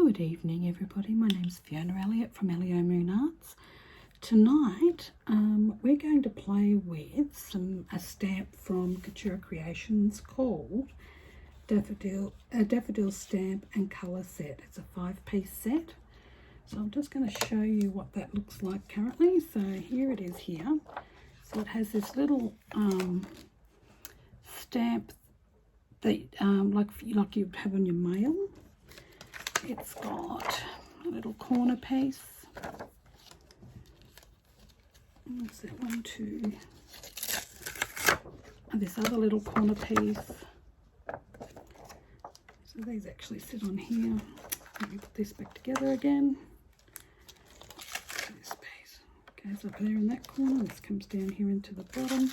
Good evening everybody, my name's Fiona Elliott from Elio Moon Arts. Tonight we're going to play with a stamp from Couture Creations called Daffodil, a Daffodil stamp and colour set. It's a 5-piece set. So I'm just going to show you what that looks like currently. So here it is here. So it has this little stamp that like you'd have on your mail. It's got a little corner piece. What's that? 1, 2. And this other little corner piece. So these actually sit on here. Let me put this back together again. This piece goes up there in that corner. This comes down here into the bottom.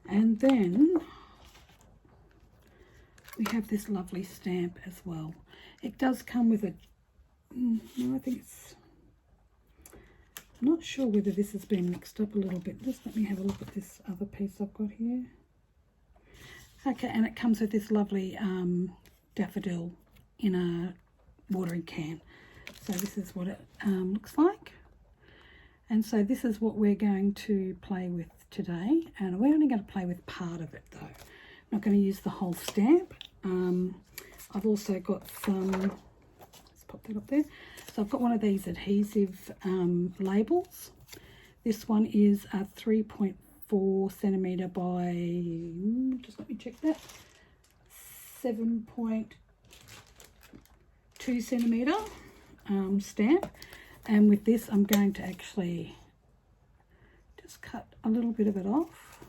And then we have this lovely stamp as well. It does come with a, no, I think it's, I'm not sure whether this has been mixed up a little bit. Just let me have a look at this other piece I've got here. Okay, and it comes with this lovely daffodil in a watering can. So this is what it looks like. And so this is what we're going to play with today. And we're only going to play with part of it though. I'm not going to use the whole stamp. I've also got some, let's pop that up there. So I've got one of these adhesive labels. This one is a 3.4 centimetre by, just let me check that, 7.2 centimetre stamp. And with this I'm going to actually just cut a little bit of it off.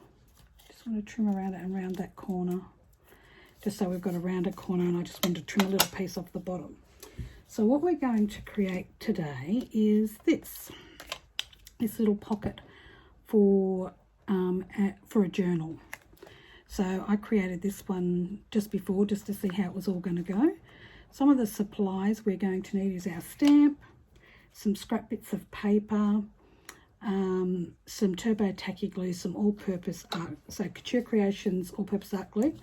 Just want to trim around it and around that corner. Just so we've got a rounded corner, and I just want to trim a little piece off the bottom. So what we're going to create today is this little pocket for a journal. So I created this one just before, just to see how it was all going to go. Some of the supplies we're going to need is our stamp, some scrap bits of paper, some turbo tacky glue, some all-purpose art, so Couture Creations all-purpose art glue,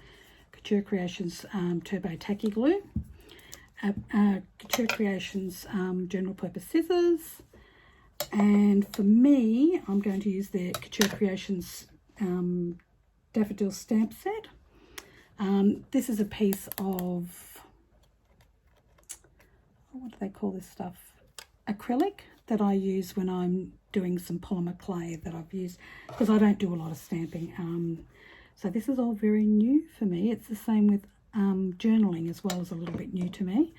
Couture Creations turbo tacky glue, Couture Creations general purpose scissors, and for me I'm going to use the Couture Creations daffodil stamp set. This is a piece of, what do they call this stuff, acrylic, that I use when I'm doing some polymer clay that I've used, because I don't do a lot of stamping. So this is all very new for me. It's the same with journaling as well, as a little bit new to me.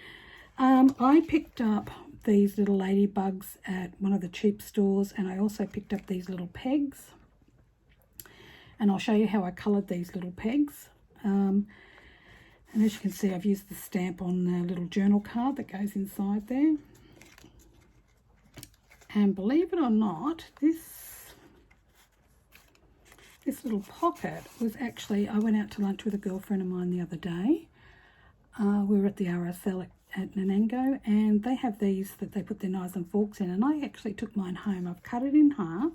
I picked up these little ladybugs at one of the cheap stores, and I also picked up these little pegs. And I'll show you how I coloured these little pegs. And as you can see, I've used the stamp on the little journal card that goes inside there. And believe it or not, this little pocket was actually, I went out to lunch with a girlfriend of mine the other day. We were at the RSL at Nanango, and they have these that they put their knives and forks in, and I actually took mine home. I've cut it in half,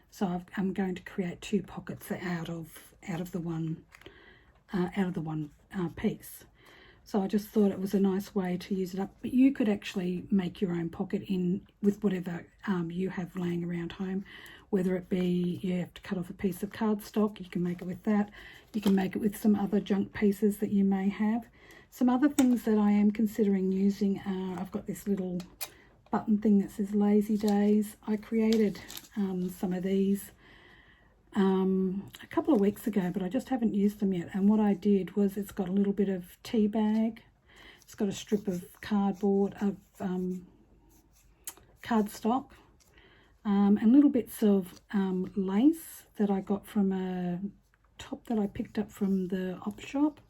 so I'm going to create 2 pockets out of the one piece. So I just thought it was a nice way to use it up. But you could actually make your own pocket in with whatever you have laying around home. Whether it be you have to cut off a piece of cardstock, you can make it with that. You can make it with some other junk pieces that you may have. Some other things that I am considering using are, I've got this little button thing that says Lazy Days. I created some of these a couple of weeks ago, but I just haven't used them yet. And what I did was, it's got a little bit of tea bag, it's got a strip of cardboard, of cardstock, and little bits of lace that I got from a top that I picked up from the op shop.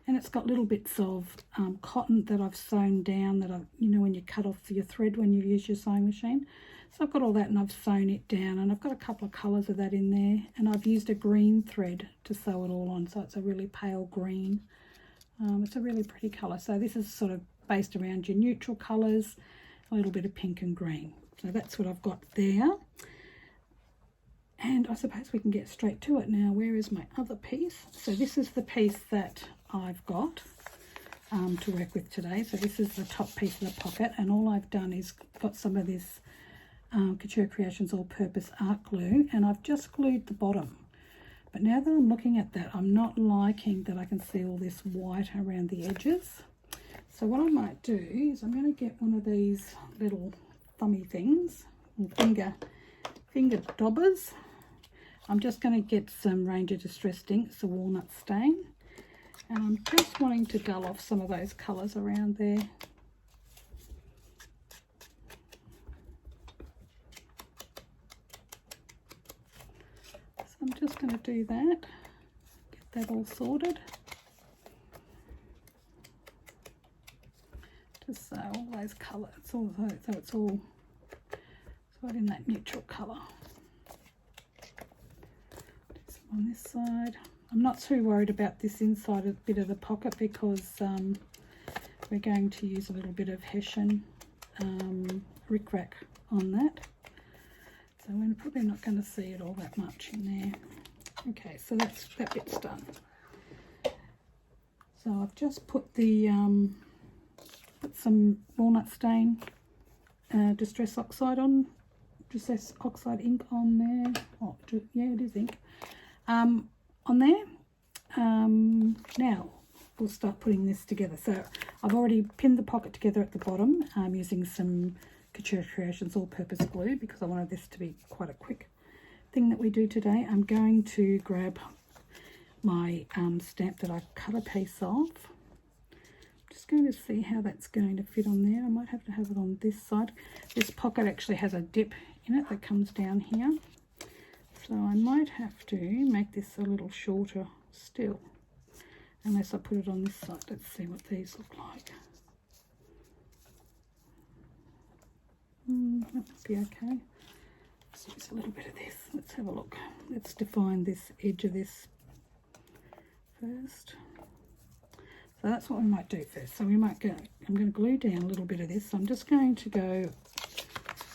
And it's got little bits of cotton that I've sewn down, that I, you know, when you cut off your thread when you use your sewing machine. So I've got all that, and I've sewn it down, and I've got a couple of colours of that in there, and I've used a green thread to sew it all on, so it's a really pale green. It's a really pretty colour. So this is sort of based around your neutral colours, a little bit of pink and green. So that's what I've got there. And I suppose we can get straight to it now. Where is my other piece? So this is the piece that I've got. to work with today. So this is the top piece of the pocket, and all I've done is got some of this Couture Creations all-purpose art glue, and I've just glued the bottom. But now that I'm looking at that, I'm not liking that I can see all this white around the edges. So what I might do is I'm going to get one of these little thummy things, finger daubers. I'm just going to get some Ranger Distressed Ink, it's a walnut stain. And I'm just wanting to dull off some of those colours around there. So I'm just going to do that, get that all sorted. Just so all those colours, so it's all sort of in that neutral colour. Do some on this side. I'm not too worried about this inside bit of the pocket because we're going to use a little bit of hessian rickrack on that. So we're probably not going to see it all that much in there. Okay, so that bit's done. So I've just put the put some walnut stain distress oxide ink on there. Oh, yeah, it is ink. On there. Now we'll start putting this together. So I've already pinned the pocket together at the bottom using some Couture Creations all-purpose glue because I wanted this to be quite a quick thing that we do today. I'm going to grab my stamp that I cut a piece of. Just going to see how that's going to fit on there. I might have to have it on this side. This pocket actually has a dip in it that comes down here. So I might have to make this a little shorter still, unless I put it on this side. Let's see what these look like. That might be okay. Let's use a little bit of this. Let's have a look. Let's define this edge of this first. So that's what we might do first. So we might go, I'm going to glue down a little bit of this. So I'm just going to go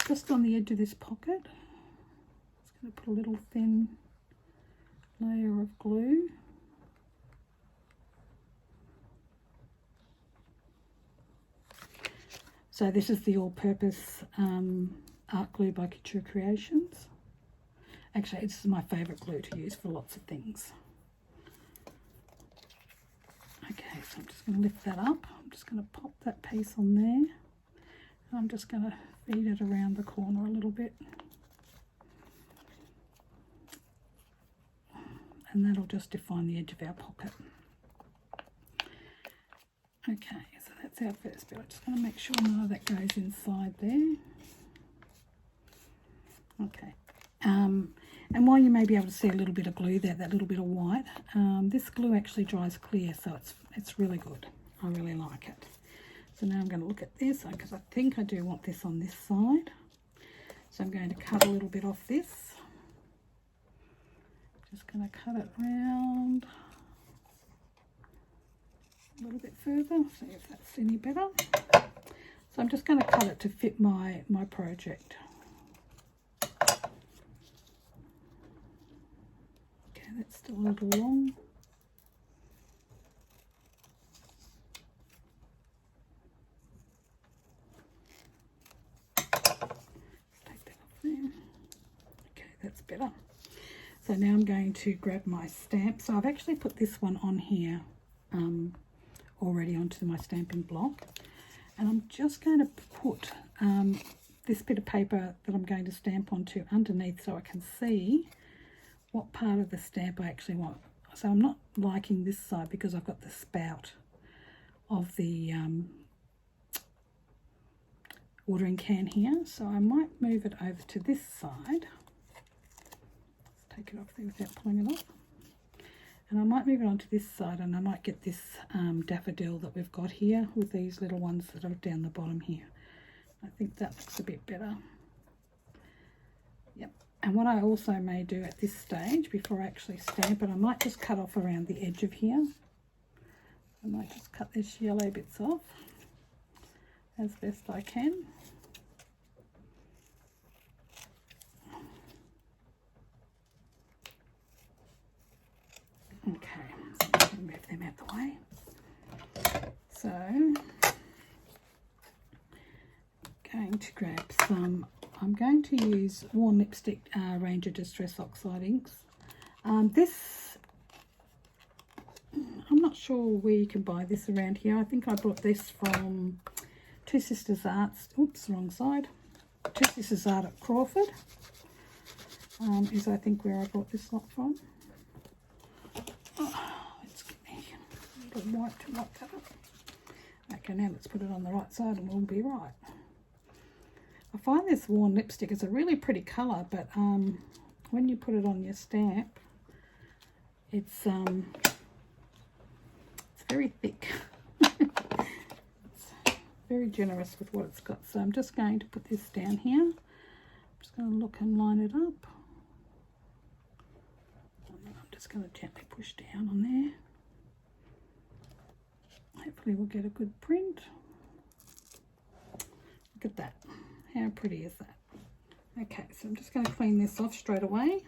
just on the edge of this pocket. Just going to put a little thin layer of glue. So this is the all-purpose art glue by Couture Creations. Actually, this is my favourite glue to use for lots of things. Okay, so I'm just going to lift that up. I'm just going to pop that piece on there. And I'm just going to feed it around the corner a little bit. And that'll just define the edge of our pocket. Okay, so that's our first bit. I just want to make sure none of that goes inside there. Okay. And while you may be able to see a little bit of glue there, that little bit of white, this glue actually dries clear, so it's really good. I really like it. So now I'm going to look at this, because I think I do want this on this side. So I'm going to cut a little bit off this. Just going to cut it round a little bit further, see if that's any better. So I'm just going to cut it to fit my project. Okay, that's still a little long. Take that off there. Okay, that's better. So now I'm going to grab my stamp. So I've actually put this one on here already onto my stamping block, and I'm just going to put this bit of paper that I'm going to stamp onto underneath so I can see what part of the stamp I actually want. So I'm not liking this side because I've got the spout of the watering can here, so I might move it over to this side. Let's take it off there without pulling it off. And I might move it onto this side, and I might get this daffodil that we've got here with these little ones that are down the bottom here. I think that looks a bit better. Yep. And what I also may do at this stage, before I actually stamp it, I might just cut off around the edge of here. I might just cut this yellow bits off as best I can. Okay, so I'm going to move them out the way. So So going to grab some, I'm going to use Worn Lipstick range of Distress Oxide inks. This, I'm not sure where you can buy this around here. I think I bought this from Two Sisters Arts, oops, wrong side. Two Sisters Art at Crawford is I think where I bought this lot from. Oh, let's get me a little white to wipe that up. Okay, now let's put it on the right side and we'll be right. I find this Worn lipstick is a really pretty colour, but when you put it on your stamp, it's very thick. It's very generous with what it's got. So I'm just going to put this down here. I'm just going to look and line it up. I'm just going to gently push down on there. Hopefully we'll get a good print. Look at that. How pretty is that? Okay, so I'm just going to clean this off straight away.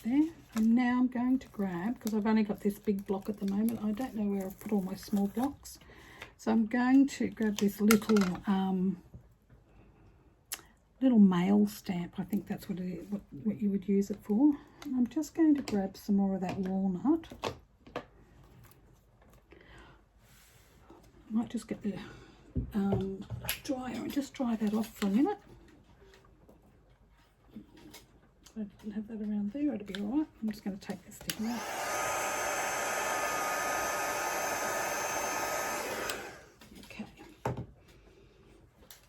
There. And now I'm going to grab, because I've only got this big block at the moment, I don't know where I've put all my small blocks, so I'm going to grab this little mail stamp. I think that's what it is, what you would use it for. And I'm just going to grab some more of that walnut. I might just get the dryer and just dry that off for a minute. I didn't have that around there, it'll be alright. I'm just going to take this sticker out. Okay,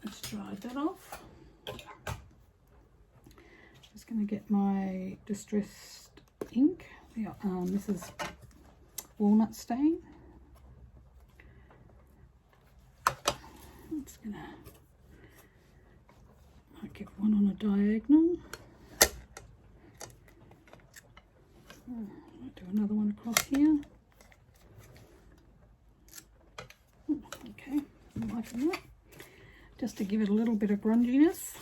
let's dry that off. Just going to get my distressed ink. This is Walnut stain. I'm just going to get one on a diagonal. I'll do another one across here. Okay, I'm liking that. Just to give it a little bit of grunginess.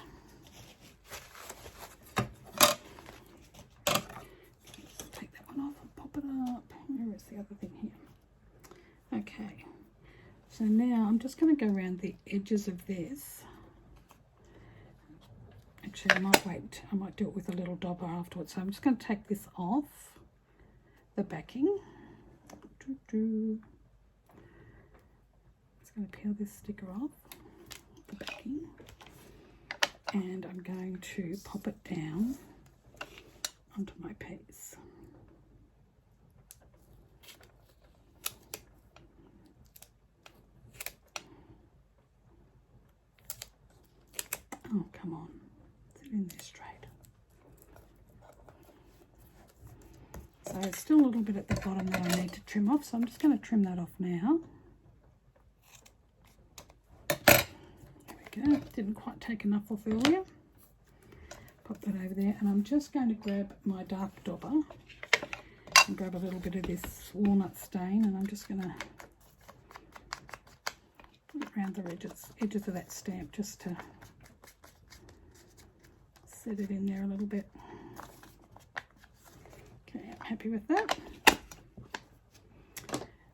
Take that one off and pop it up. Where is the other thing here? Okay, so now I'm just going to go around the edges of this. Actually, I might wait. I might do it with a little dauber afterwards. So I'm just going to take this off the backing. Just going to peel this sticker off the backing, and I'm going to pop it down onto my piece. Oh, come on. In there straight. So it's still a little bit at the bottom that I need to trim off, so I'm just going to trim that off now. There we go. Didn't quite take enough off earlier. Pop that over there, and I'm just going to grab my dark dauber and grab a little bit of this walnut stain, and I'm just going to put it around the edges of that stamp just to set it in there a little bit. Okay, I'm happy with that.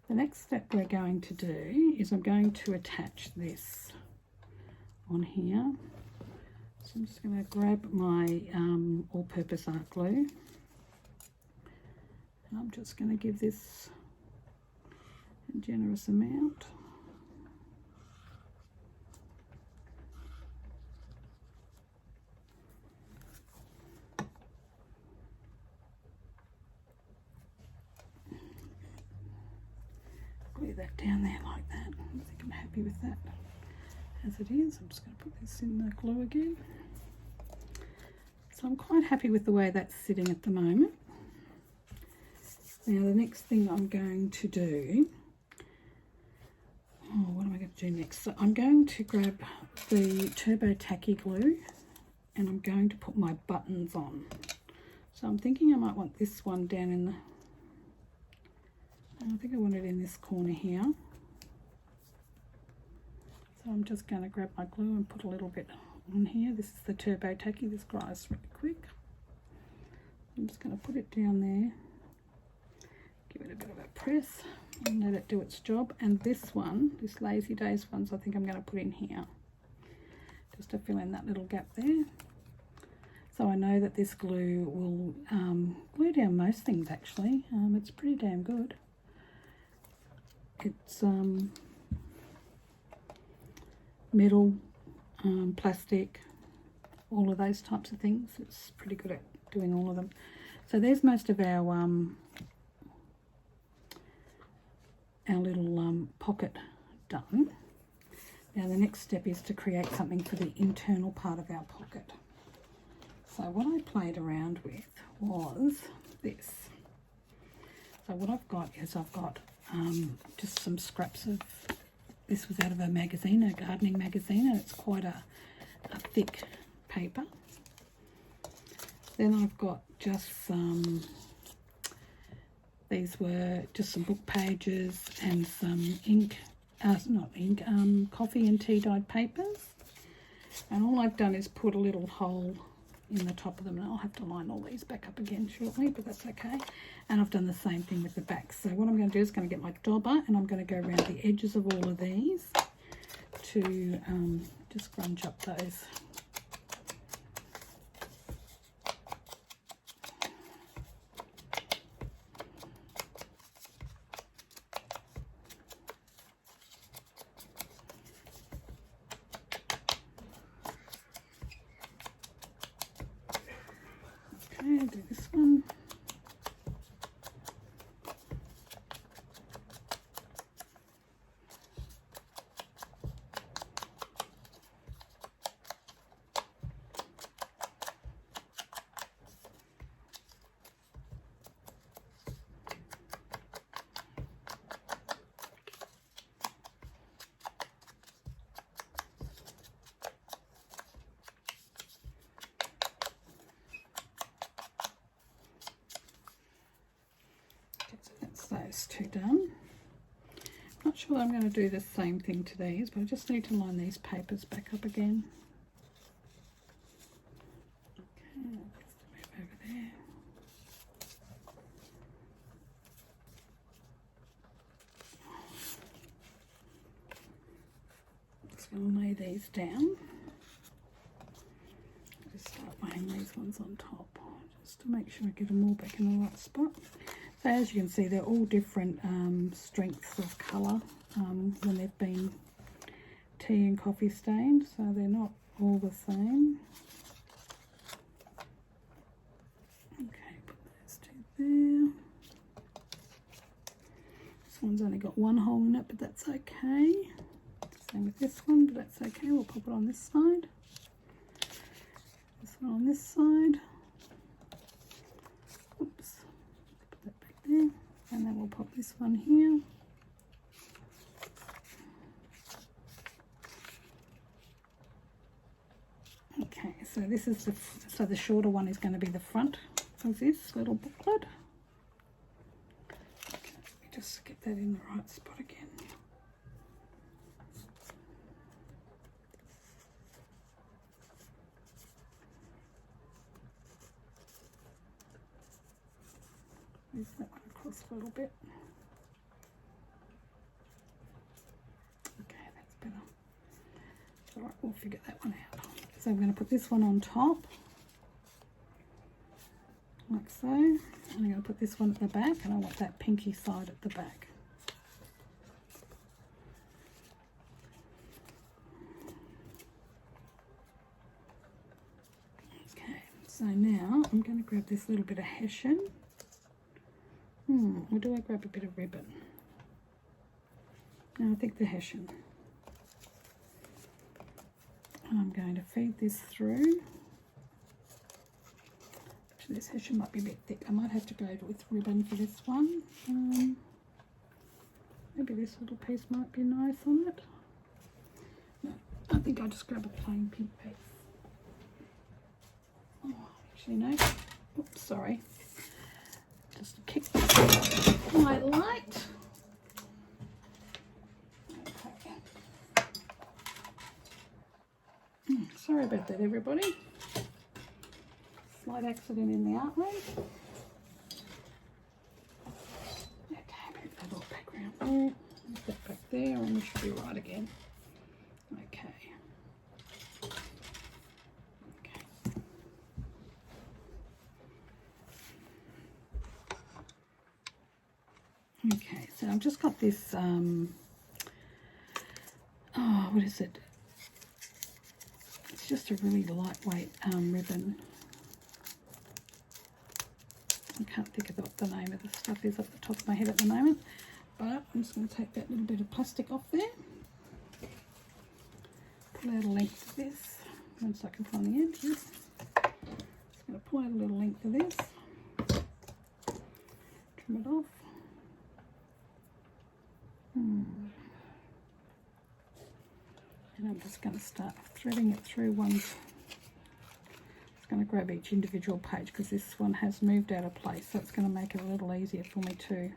The next step we're going to do is I'm going to attach this on here. So I'm just going to grab my all-purpose art glue, and I'm just going to give this a generous amount. Glue that down there like that. I think I'm happy with that as it is. I'm just going to put this in the glue again. So I'm quite happy with the way that's sitting at the moment. Now the next thing I'm going to do, what am I going to do next? So I'm going to grab the Turbo Tacky glue and I'm going to put my buttons on. So I'm thinking I might want this one down in the, I think I want it in this corner here. So I'm just going to grab my glue and put a little bit on here. This is the Turbo Tacky. This dries really quick. I'm just going to put it down there, give it a bit of a press and let it do its job. And this one, this Lazy Days ones, I think I'm going to put in here just to fill in that little gap there. So I know that this glue will glue down most things actually. It's pretty damn good. It's metal, plastic, all of those types of things. It's pretty good at doing all of them. So there's most of our little pocket done. Now the next step is to create something for the internal part of our pocket. So what I played around with was this. So what I've got is just some scraps of, this was out of a magazine, a gardening magazine, and it's quite a thick paper. Then I've got just some, these were just some book pages and some ink, coffee and tea dyed papers. And all I've done is put a little hole in the top of them, and I'll have to line all these back up again shortly, but that's okay. And I've done the same thing with the back. So what I'm going to do is going to get my dauber and I'm going to go around the edges of all of these to just scrunch up those. Okay, do this one. Those two done. Not sure I'm going to do the same thing to these, but I just need to line these papers back up again. Okay, just move over there. Just going to lay these down. Just start laying these ones on top, just to make sure I get them all back in the right spot. So as you can see, they're all different strengths of colour when they've been tea and coffee stained, so they're not all the same. Okay, put those two there. This one's only got one hole in it, but that's okay. Same with this one, but that's okay. We'll pop it on this side. This one on this side. Oops. There, and then we'll pop this one here. Okay, so this is the shorter one is going to be the front of this little booklet. Okay, let me just get that in the right spot again. Move that one across a little bit. Okay, that's better. All right, we'll figure that one out. So I'm going to put this one on top, like so. And I'm going to put this one at the back, and I want that pinky side at the back. Okay, so now I'm going to grab this little bit of hessian. Or do I grab a bit of ribbon? No, I think the hessian. And I'm going to feed this through. Actually, this hessian might be a bit thick. I might have to go with ribbon for this one. Maybe this little piece might be nice on it. No, I think I'll just grab a plain pink piece. Oh, actually no. Oops, sorry. Just to kick my light. Okay. Sorry about that, everybody. Slight accident in the art room. Okay, move that all back around there. Move that back there, and we should be right again. Okay. Okay, so I've just got this, oh, what is it? It's just a really lightweight ribbon. I can't think of what the name of the stuff is off the top of my head at the moment, but I'm just going to take that little bit of plastic off there. Pull out a length of this, once I can find the edges. Just going to pull out a little length of this, trim it off. And I'm just going to start threading it through one. Just going to grab each individual page because this one has moved out of place, so it's going to make it a little easier for me to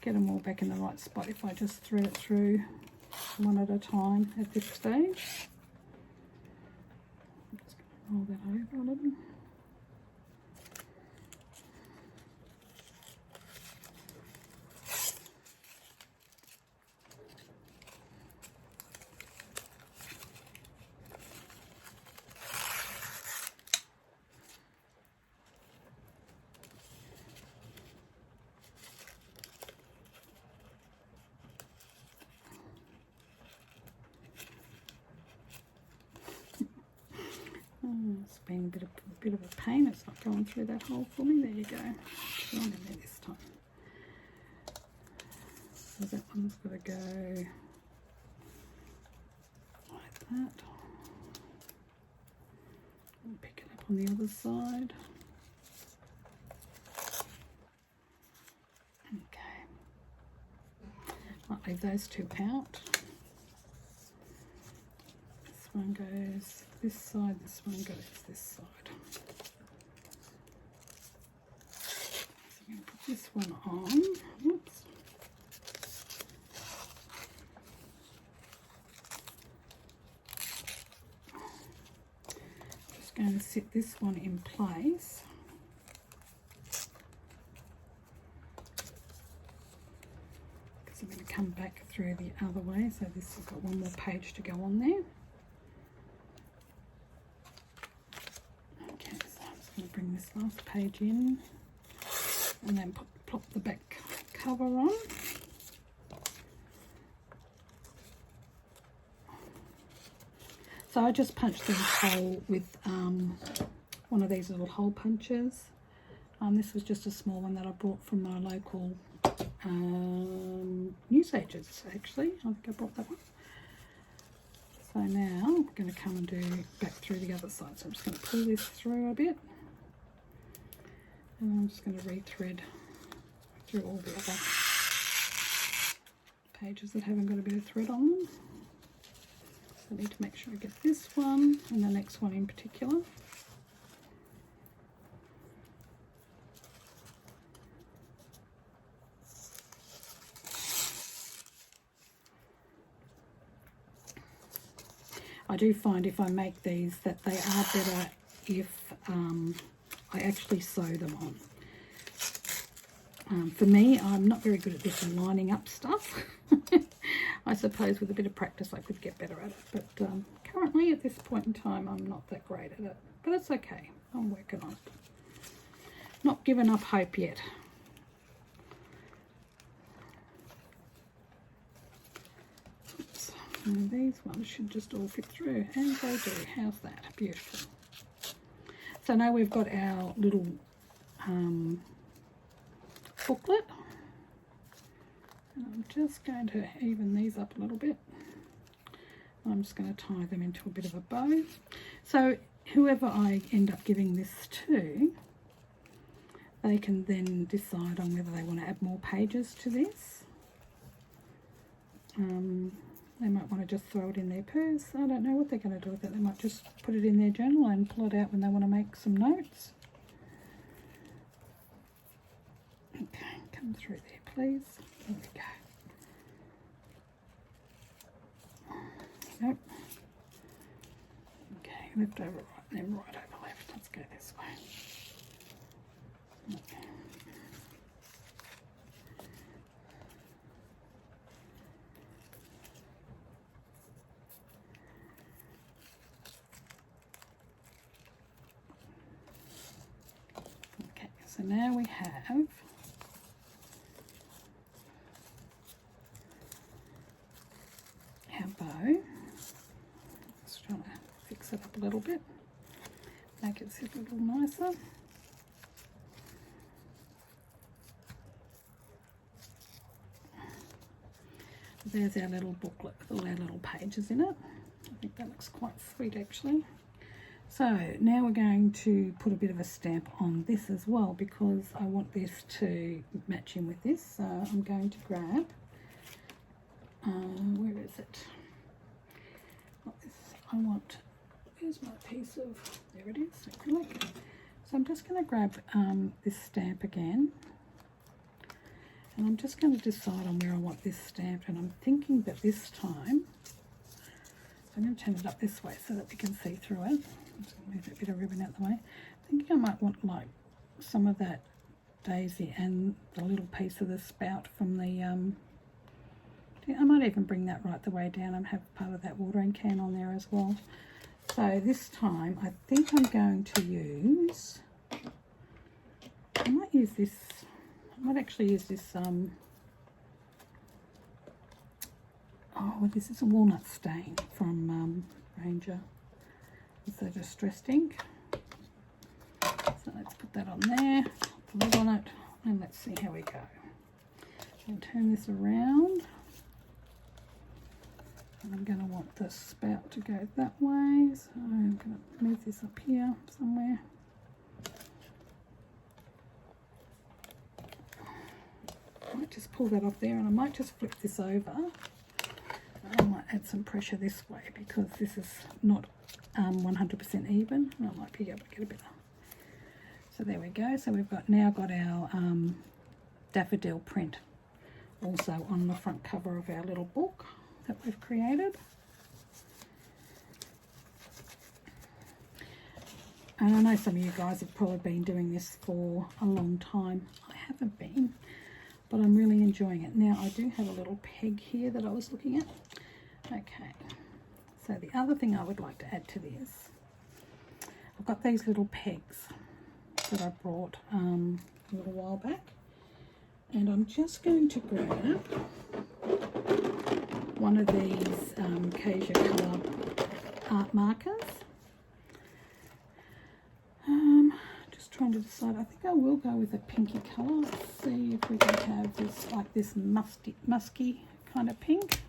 get them all back in the right spot if I just thread it through one at a time at this stage. I'm just going to roll that over a little. It's been a bit of a pain. It's not going through that hole for me. There you go. It's gone in there this time. So that one's got to go like that. And pick it up on the other side. Okay. Might leave those two out. This one goes this side, this one goes this side. So I'm going to put this one on. Whoops. Just going to sit this one in place. Because I'm going to come back through the other way. So this has got one more page to go on there. I'm going to bring this last page in and then plop the back cover on. So I just punched this hole with one of these little hole punches. This was just a small one that I brought from my local newsagents, actually. I think I brought that one. So now I'm going to come and do back through the other side. So I'm just going to pull this through a bit. And I'm just going to rethread through all the other pages that haven't got a bit of thread on them. So I need to make sure I get this one and the next one in particular. I do find if I make these that they are better if I actually sew them on. For me, I'm not very good at this and lining up stuff. I suppose with a bit of practice I could get better at it, but currently at this point in time I'm not that great at it, but it's okay. I'm working on it. Not giving up hope yet. Oops. And these ones should just all fit through, and they do. How's that? Beautiful. So now we've got our little booklet. And I'm just going to even these up a little bit. I'm just going to tie them into a bit of a bow. So whoever I end up giving this to, they can then decide on whether they want to add more pages to this. They might want to just throw it in their purse. I don't know what they're going to do with it. They might just put it in their journal and pull it out when they want to make some notes. Okay, come through there, please. There we go. Nope. left over right and then right over left. Let's go this way. Okay. Okay, so now we have our bow. Just trying to fix it up a little bit, make it sit a little nicer. There's our little booklet with all our little pages in it. I think that looks quite sweet actually. So now we're going to put a bit of a stamp on this as well, because I want this to match in with this. So I'm going to grab, where is it? Not this. I want, here's my piece of, there it is, acrylic. So I'm just going to grab this stamp again. And I'm just going to decide on where I want this stamped, and I'm thinking that this time, I'm going to turn it up this way so that we can see through it. I'm just going to move that bit of ribbon out the way. I think I might want like some of that daisy and the little piece of the spout from the, I might even bring that right the way down and have part of that watering can on there as well. So this time I think I'm going to use, I might use this, I might actually use this, oh, this is a walnut stain from Ranger. It's a distressed ink. So let's put that on there, put the lid on it, and let's see how we go. I'll turn this around. And I'm going to want the spout to go that way, so I'm going to move this up here somewhere. I might just pull that off there, and I might just flip this over. I might add some pressure this way because this is not 100% even. I might be able to get a bit. So there we go. So we've now got our daffodil print also on the front cover of our little book that we've created. And I know some of you guys have probably been doing this for a long time. I haven't been, but I'm really enjoying it. Now I do have a little peg here that I was looking at. Okay, so the other thing I would like to add to this, I've got these little pegs that I brought a little while back, and I'm just going to grab one of these Acacia colour art markers. Just trying to decide. I think I will go with a pinky colour. Let's see if we can have this like this musky kind of pink.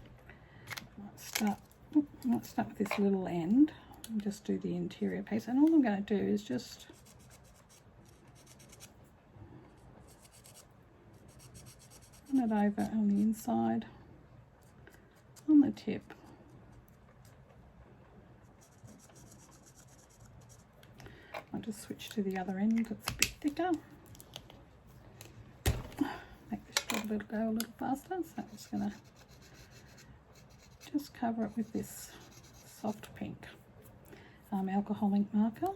Let's start with this little end and just do the interior piece. And all I'm going to do is just run it over on the inside, on the tip. I'll just switch to the other end, it's a bit thicker. Make this job go a little faster, so I'm just going to just cover it with this soft pink alcohol ink marker.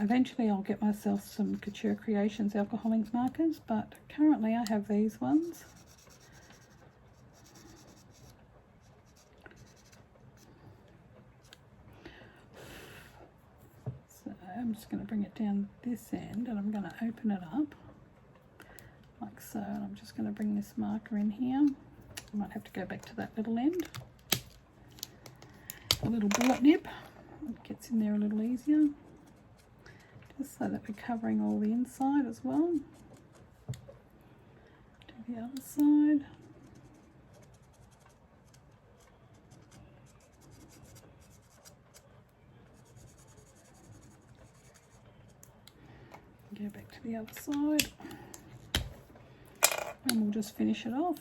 Eventually I'll get myself some Couture Creations alcohol ink markers, but currently I have these ones. So I'm just going to bring it down this end and I'm going to open it up like so, and I'm just going to bring this marker in here. I might have to go back to that little end. A little bullet nib, it gets in there a little easier. Just so that we're covering all the inside as well. To the other side. Go back to the other side. And we'll just finish it off.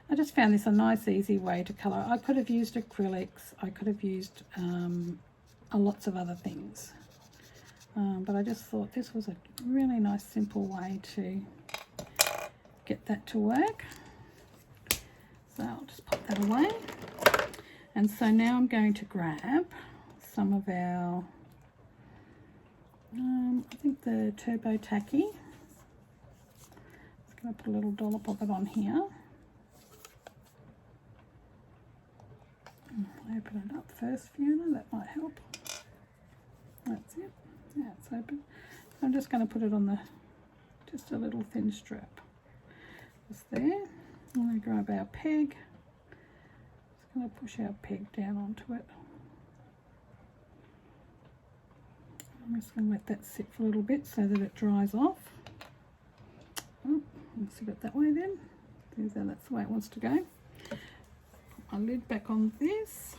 I just found this a nice easy way to colour. I could have used acrylics, I could have used lots of other things, but I just thought this was a really nice simple way to get that to work. So I'll just pop that away. And so now I'm going to grab some of our, I think the Turbo Tacky. Just going to put a little dollop of it on here. Open it up first, Fiona, that might help. That's it. Yeah, it's open. I'm just going to put it on the, just a little thin strip. Just there. I'm going to grab our peg. Just going to push our peg down onto it. I'm just going to let that sit for a little bit so that it dries off. Oh, I'll sit it that way then. That's the way it wants to go. Put my lid back on this.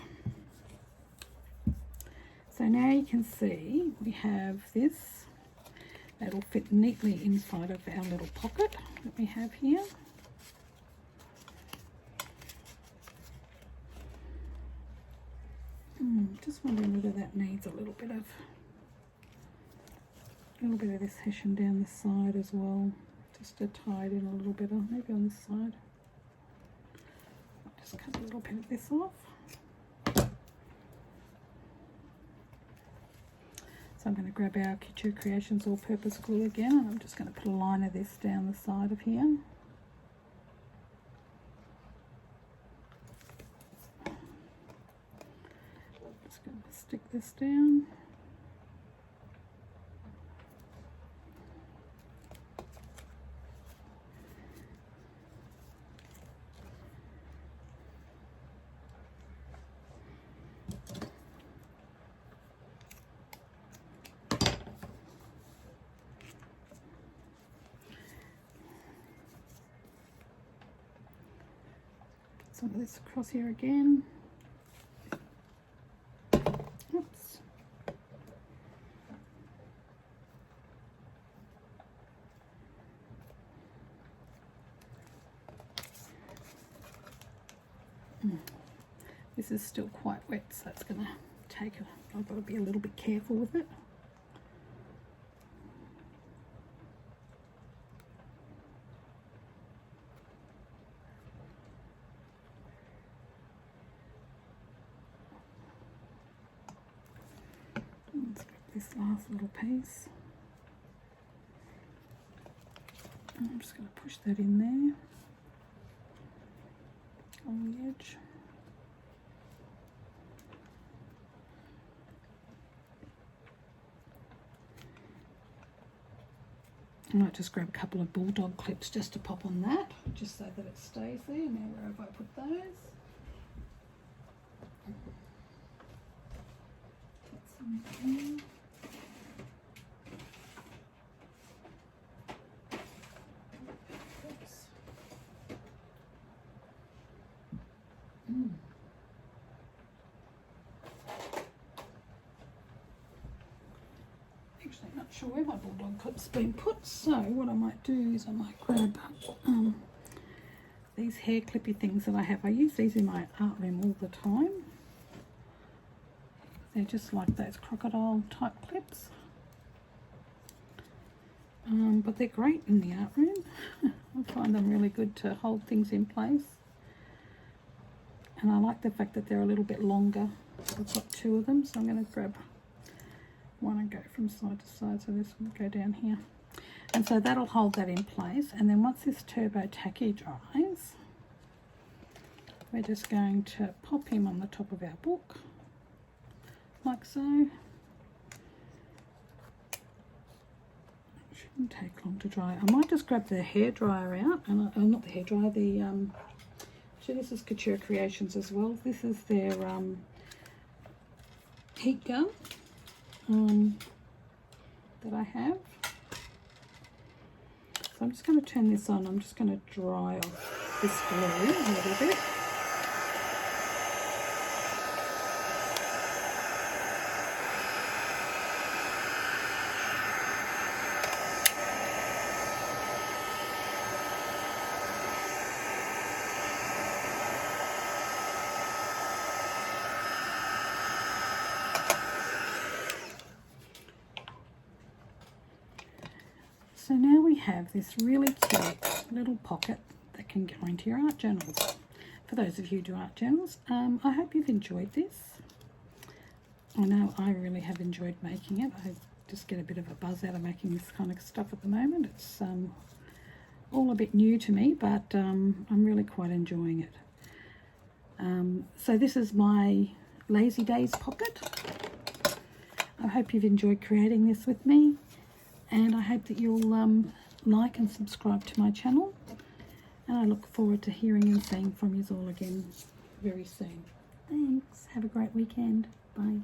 So now you can see we have this. That'll fit neatly inside of our little pocket that we have here. Just wondering whether that needs a little bit of this hessian down this side as well, just to tie it in a little better, maybe on this side. I'll just cut a little bit of this off. So I'm going to grab our Couture Creations all-purpose glue again, and I'm just going to put a line of this down the side of here. Just going to stick this down. Some of this across here again. Oops. This is still quite wet, so it's going to take it. I've got to be a little bit careful with it. Let's grab this last little piece. I'm just going to push that in there on the edge. I might just grab a couple of bulldog clips just to pop on that, just so that it stays there. Now where have I put those? Get some here. Oops. Actually not sure where my bulldog clip's been put, so what I might do is I might grab these hair clippy things that I have. I use these in my art room all the time. They're just like those crocodile type clips, but they're great in the art room. I find them really good to hold things in place, and I like the fact that they're a little bit longer. I've got two of them, so I'm going to grab one and go from side to side, so this will go down here, and so that'll hold that in place. And then once this Turbo Tacky dries, we're just going to pop him on the top of our book like so. Shouldn't take long to dry. I might just grab the hair dryer out, and not the hair dryer, the actually this is Couture Creations as well. This is their heat gun that I have. So I'm just going to turn this on. I'm just going to dry off this glue a little bit. So now we have this really cute little pocket that can go into your art journals. for those of you who do art journals. I hope you've enjoyed this. I know I really have enjoyed making it. I just get a bit of a buzz out of making this kind of stuff at the moment. It's all a bit new to me, but I'm really quite enjoying it. So this is my Lazy Days pocket. I hope you've enjoyed creating this with me, and I hope that you'll like and subscribe to my channel, and I look forward to hearing and seeing from you all again very soon. Thanks. Have a great weekend. Bye.